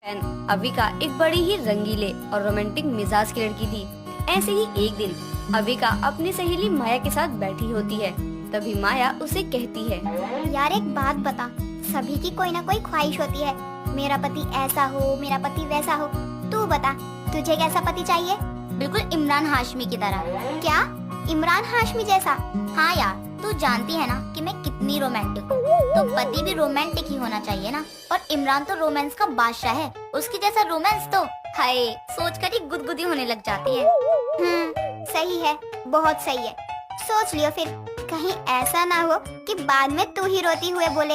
बहन अविका एक बड़ी ही रंगीले और रोमांटिक मिजाज की लड़की थी। ऐसे ही एक दिन अविका अपनी सहेली माया के साथ बैठी होती है। तभी माया उसे कहती है, यार एक बात बता, सभी की कोई ना कोई ख्वाहिश होती है। मेरा पति ऐसा हो, मेरा पति वैसा हो। तू बता, तुझे कैसा पति चाहिए? बिल्कुल इमरान हाशमी की तरह। क्या? इमरान हाशमी जैसा? हाँ यार, तू जानती है ना कि मैं कितनी रोमांटिक हूँ, तो पति भी रोमांटिक ही होना चाहिए ना। और इमरान तो रोमांस का बादशाह है, उसकी जैसा रोमांस तो हाय सोचकर ही गुदगुदी होने लग जाती है। सही है, बहुत सही है। सोच लियो फिर, कहीं ऐसा ना हो कि बाद में तू ही रोती हुए बोले,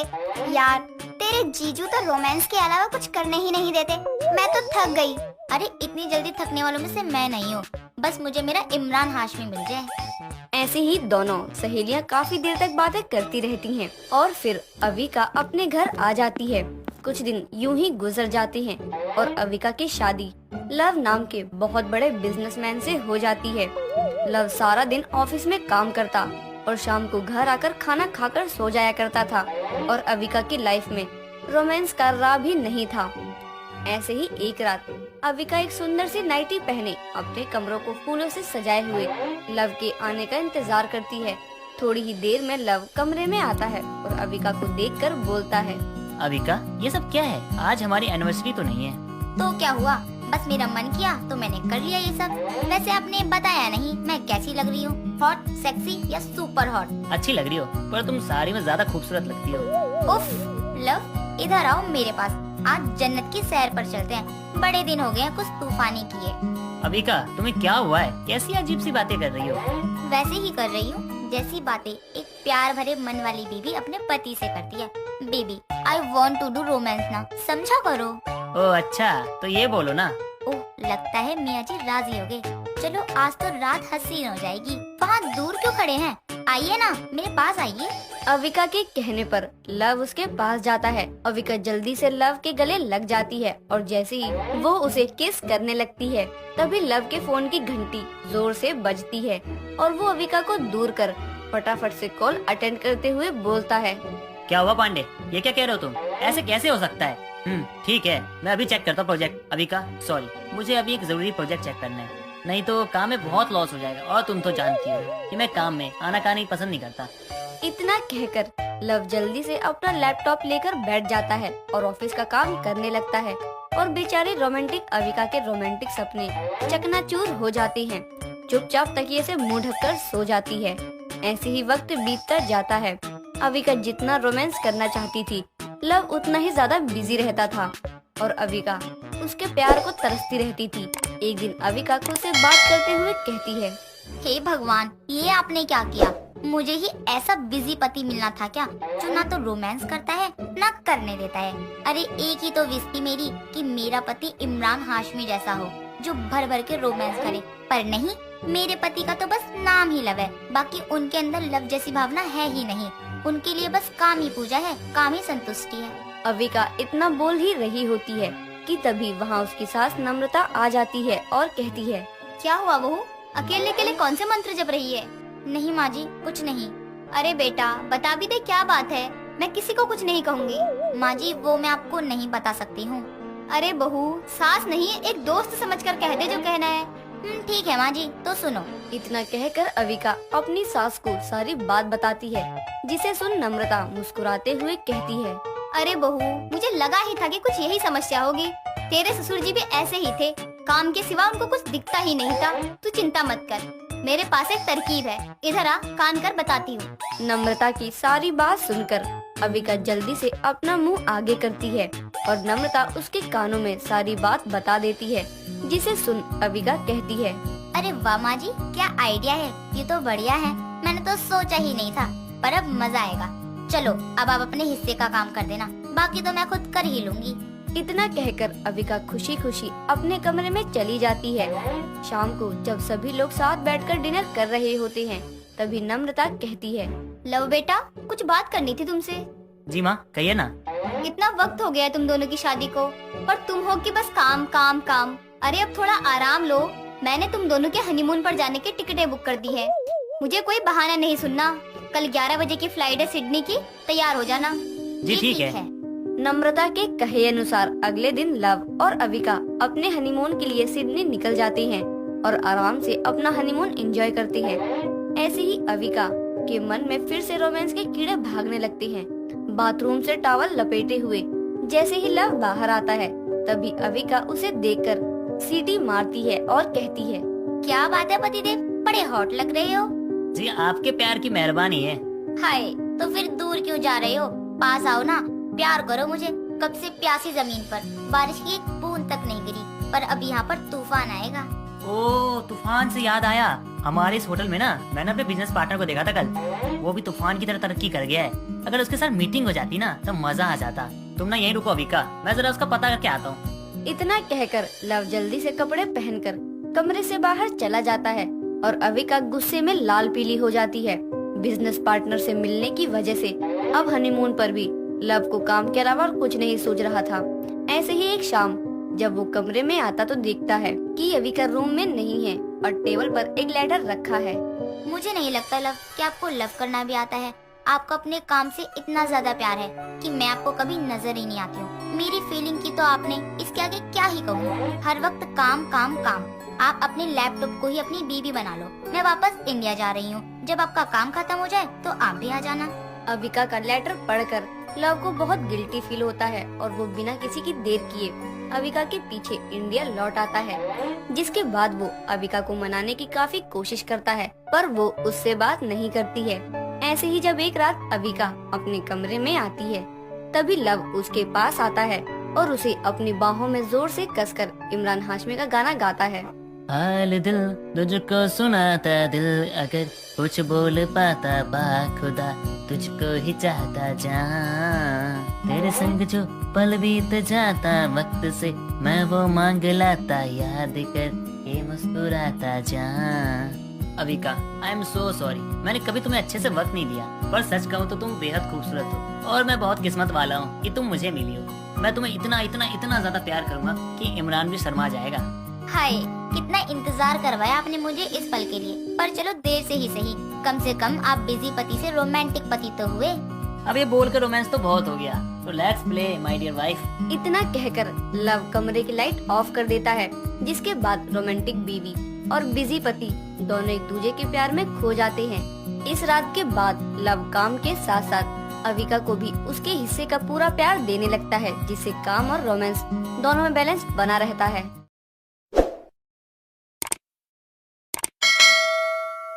यार तेरे जीजू तो रोमांस के अलावा कुछ करने ही नहीं देते, मैं तो थक गई। अरे इतनी जल्दी थकने वालों में से मैं नहीं हूँ, बस मुझे मेरा इमरान हाशमी मिल जाए। ऐसे ही दोनों सहेलियां काफी देर तक बातें करती रहती हैं और फिर अविका अपने घर आ जाती है। कुछ दिन यूं ही गुजर जाते हैं और अविका की शादी लव नाम के बहुत बड़े बिजनेसमैन से हो जाती है। लव सारा दिन ऑफिस में काम करता और शाम को घर आकर खाना खाकर सो जाया करता था और अविका की लाइफ में रोमांस का राह भी नहीं था। ऐसे ही एक रात अविका एक सुंदर सी नाइटी पहने अपने कमरों को फूलों से सजाए हुए लव के आने का इंतजार करती है। थोड़ी ही देर में लव कमरे में आता है और अविका को देखकर बोलता है, अविका ये सब क्या है? आज हमारी एनिवर्सरी तो नहीं है। तो क्या हुआ, बस मेरा मन किया तो मैंने कर लिया ये सब। वैसे आपने बताया नहीं मैं कैसी लग रही हूँ, हॉट, सेक्सी या सुपर हॉट? अच्छी लग रही हो, पर तुम साड़ी में ज्यादा खूबसूरत लगती हो। उफ, लव इधर आओ मेरे पास, आज जन्नत की सैर पर चलते हैं। बड़े दिन हो गए हैं कुछ तूफानी किए। अविका तुम्हें क्या हुआ है? कैसी अजीब सी बातें कर रही हो? वैसे ही कर रही हूँ जैसी बातें एक प्यार भरे मन वाली बीवी अपने पति से करती है। Baby I want to do romance ना, समझा करो। ओह अच्छा, तो ये बोलो ना। ओह लगता है मियाँ जी राजी हो गए। चलो आज तो रात हसीन हो जाएगी। वहाँ दूर क्यों खड़े हैं, आइए ना मेरे पास आइए। अविका के कहने पर लव उसके पास जाता है। अविका जल्दी से लव के गले लग जाती है और जैसे ही वो उसे किस करने लगती है तभी लव के फोन की घंटी जोर से बजती है और वो अविका को दूर कर फटाफट से कॉल अटेंड करते हुए बोलता है, क्या हुआ पांडे, ये क्या कह रहे हो तुम? ऐसे कैसे हो सकता है? ठीक है, मैं अभी चेक करता हूँ प्रोजेक्ट। अविका सॉरी, मुझे अभी एक जरूरी प्रोजेक्ट चेक करना है, नहीं तो काम में बहुत लॉस हो जाएगा। और तुम तो जानती हो कि मैं काम में आनाकानी पसंद नहीं करता। इतना कहकर लव जल्दी से अपना लैपटॉप लेकर बैठ जाता है और ऑफिस का काम करने लगता है और बेचारी रोमांटिक अविका के रोमांटिक सपने चकनाचूर हो जाते हैं। चुपचाप तकिए से मुंह ढककर सो जाती है। ऐसे ही वक्त बीतता जाता है। अविका जितना रोमांस करना चाहती थी, लव उतना ही ज्यादा बिजी रहता था और अविका उसके प्यार को तरसती रहती थी। एक दिन अविका को उसे बात करते हुए कहती है, हे भगवान, ये आपने क्या किया? मुझे ही ऐसा बिजी पति मिलना था क्या, जो ना तो रोमांस करता है ना करने देता है। अरे एक ही तो विश थी मेरी कि मेरा पति इमरान हाशमी जैसा हो, जो भर भर के रोमांस करे। पर नहीं, मेरे पति का तो बस नाम ही लव है, बाकी उनके अंदर लव जैसी भावना है ही नहीं। उनके लिए बस काम ही पूजा है, काम ही संतुष्टि है। अविका इतना बोल ही रही होती है कि तभी वहाँ उसकी सास नम्रता आ जाती है और कहती है, क्या हुआ बहू, अकेले अकेले कौन से मंत्र जप रही है? नहीं माँ जी, कुछ नहीं। अरे बेटा बता भी दे क्या बात है, मैं किसी को कुछ नहीं कहूँगी। माँ जी वो मैं आपको नहीं बता सकती हूँ। अरे बहू, सास नहीं एक दोस्त समझकर कह दे जो कहना है। ठीक है माँ जी, तो सुनो। इतना कहकर अविका अपनी सास को सारी बात बताती है, जिसे सुन नम्रता मुस्कुराते हुए कहती है, अरे बहू, मुझे लगा ही था कि कुछ यही समस्या होगी। तेरे ससुर जी भी ऐसे ही थे, काम के सिवा उनको कुछ दिखता ही नहीं था। तू चिंता मत कर, मेरे पास एक तरकीब है, इधर आ, कान कर बताती हूँ। नम्रता की सारी बात सुनकर अविका जल्दी से अपना मुंह आगे करती है और नम्रता उसके कानों में सारी बात बता देती है, जिसे सुन अविका कहती है, अरे वाह माँ जी, क्या आइडिया है, ये तो बढ़िया है। मैंने तो सोचा ही नहीं था, पर अब मजा आएगा। चलो अब आप अपने हिस्से का काम कर देना, बाकी तो मैं खुद कर ही लूंगी। इतना कहकर अविका खुशी खुशी अपने कमरे में चली जाती है। शाम को जब सभी लोग साथ बैठकर डिनर कर रहे होते हैं, तभी नम्रता कहती है, लव बेटा, कुछ बात करनी थी तुमसे। जी माँ कहिए ना। इतना वक्त हो गया है तुम दोनों की शादी को, पर तुम हो कि बस काम काम काम। अरे अब थोड़ा आराम लो, मैंने तुम दोनों के हनीमून पर जाने की टिकटें बुक कर दी है। मुझे कोई बहाना नहीं सुनना, कल 11 बजे की फ्लाइट है सिडनी की, तैयार हो जाना। जी ठीक है। नम्रता के कहे अनुसार अगले दिन लव और अविका अपने हनीमून के लिए सिडनी निकल जाते हैं और आराम से अपना हनीमून एंजॉय करते हैं। ऐसे ही अविका के मन में फिर से रोमांस के कीड़े भागने लगते हैं। बाथरूम से टॉवल लपेटे हुए जैसे ही लव बाहर आता है, तभी अविका उसे देखकर सीटी मारती है और कहती है, क्या बात है पतिदेव, बड़े हॉट लग रहे हो। जी आपके प्यार की मेहरबानी है। हाय, तो फिर दूर क्यों जा रहे हो, पास आओ ना, प्यार करो मुझे। कब से प्यासी जमीन पर बारिश की एक बूंद तक नहीं गिरी, पर अब यहाँ पर तूफान आएगा। ओ तूफान से याद आया, हमारे इस होटल में ना मैंने अपने बिजनेस पार्टनर को देखा था कल। वो भी तूफान की तरह तरक्की कर गया है। अगर उसके साथ मीटिंग हो जाती ना तो मजा आ जाता। तुम ना यहीं रुको अविका, मैं जरा उसका पता करके आता हूँ। इतना कहकर लव जल्दी से कपड़े पहनकर कमरे से बाहर चला जाता है और अविका गुस्से में लाल पीली हो जाती है। बिजनेस पार्टनर से मिलने की वजह से अब हनीमून पर भी लव को काम के अलावा और कुछ नहीं सूझ रहा था। ऐसे ही एक शाम जब वो कमरे में आता तो देखता है कि अविका रूम में नहीं है और टेबल पर एक लेटर रखा है। मुझे नहीं लगता लव कि आपको लव करना भी आता है। आपको अपने काम से इतना ज्यादा प्यार है कि मैं आपको कभी नजर ही नहीं आती हूँ। मेरी फीलिंग की तो आपने इसके आगे क्या ही कहूँ। हर वक्त काम काम काम। आप अपने लैपटॉप को ही अपनी बीवी बना लो। मैं वापस इंडिया जा रही हूँ, जब आपका काम खत्म हो जाए तो आप भी आ जाना। अविका का लेटर पढ़कर लव को बहुत गिल्टी फील होता है और वो बिना किसी की देर किए अविका के पीछे इंडिया लौट आता है। जिसके बाद वो अविका को मनाने की काफी कोशिश करता है, पर वो उससे बात नहीं करती है। ऐसे ही जब एक रात अविका अपने कमरे में आती है, तभी लव उसके पास आता है और उसे अपनी बाहों में जोर से कसकर इमरान हाशमी का गाना गाता है। हाल दिल तुझको सुनाता दिल, अगर कुछ बोल पाता बाखुदा तुझको ही चाहता जान। तेरे संग जो पल बीत जाता वक्त से मैं वो मांग लाता, याद कर ये मुस्कुराता जान। Avika, I am so sorry, मैंने कभी तुम्हें अच्छे से वक्त नहीं दिया, पर सच कहूँ तो तुम बेहद खूबसूरत हो और मैं बहुत किस्मत वाला हूँ कि तुम मुझे मिली हो। मैं तुम्हें इतना इतना इतना ज्यादा प्यार करूँगा कि इमरान भी शर्मा जाएगा। हाय, कितना इंतजार करवाया आपने मुझे इस पल के लिए। पर चलो देर से ही सही, कम से कम आप बिजी पति से रोमांटिक पति तो हुए। अब ये बोलकर रोमांस तो बहुत हो गया, तो let's play my dear wife. इतना कहकर लव कमरे की लाइट ऑफ कर देता है, जिसके बाद रोमांटिक बीवी और बिजी पति दोनों एक दूसरे के प्यार में खो जाते हैं। इस रात के बाद लव काम के साथ साथ अविका को भी उसके हिस्से का पूरा प्यार देने लगता है, जिससे काम और रोमांस दोनों में बैलेंस बना रहता है।